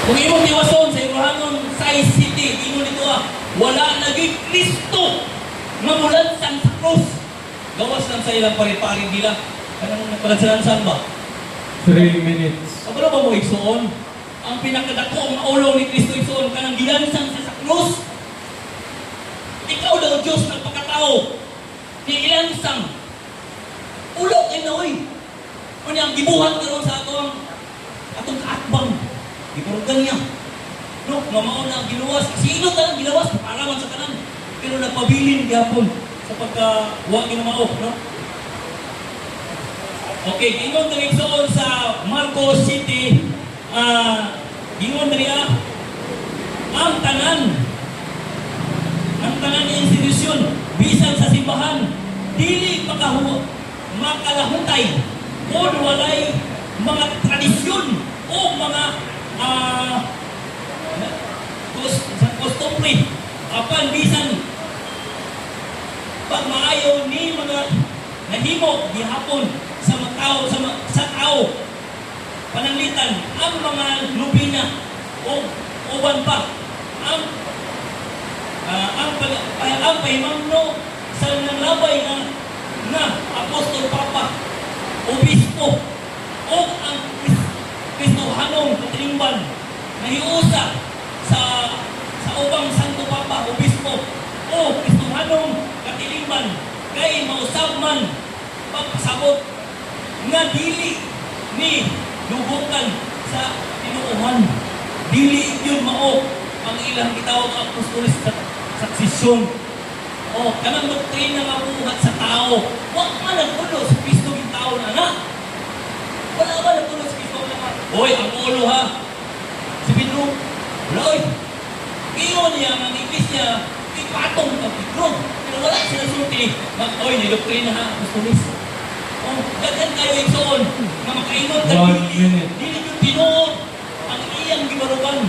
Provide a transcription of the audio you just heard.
Kung imong tiwason sa Ibrahanon size city, ingon nito wala naging Kristo mamulan sa krus. Gawas lang sa ilang pare-pare nila. Kanang nagpalansan ba? 3 minutes. Ano ba mo igsoon? Ang pinakadako ang maulaw ni Kristo igsoon kanang gilansan sa krus. Ikaw daw Diyos ng pagkatao. Ni ilansang. Ulaw kay Noy. Kung ang gibuhat karon sa atong kaatbang. Gipurugan niya. No, mamao na ang giluwas. Sino talang giluwas? Paraman sa kanan. Pero nagpabilin gapon sa pagka-wa ginamao, no? Okay, ingon diri igsoon sa Marcos City, ingon diri ang tanan ng institusyon bisan sa simbahan dili makalahutay kung walay mga tradisyon o mga customary apan bisan pag maayo ni mga nahimo gihapon sa mga tao sa tao pananglitan ang mga lubina o uban pa ang pahimangno sa nanglabay na apostol papa obispo o ang Kristohanong katilingban na hiusa sa ubang santo papa obispo o Kristohanong katilingban kay mausab man pagpasabot nga dili ni lubukan sa tinuuhan dili yun mao ang ilang gitawag apostolis sa saksisyon o kanang doktrina nga buhat sa tao wa man nagpulo sa Kristo yung tao na wala ba nagpulo sa Kristo na oy ang ulo ha si Pedro oy iyon niya ang iglesia ipatong ang Pedro pero wala sila sulti oy ni doktrina ha apostolis daghan kayo igsoon nga makaingon ka dili yung tinuod ang iyang gibarugan.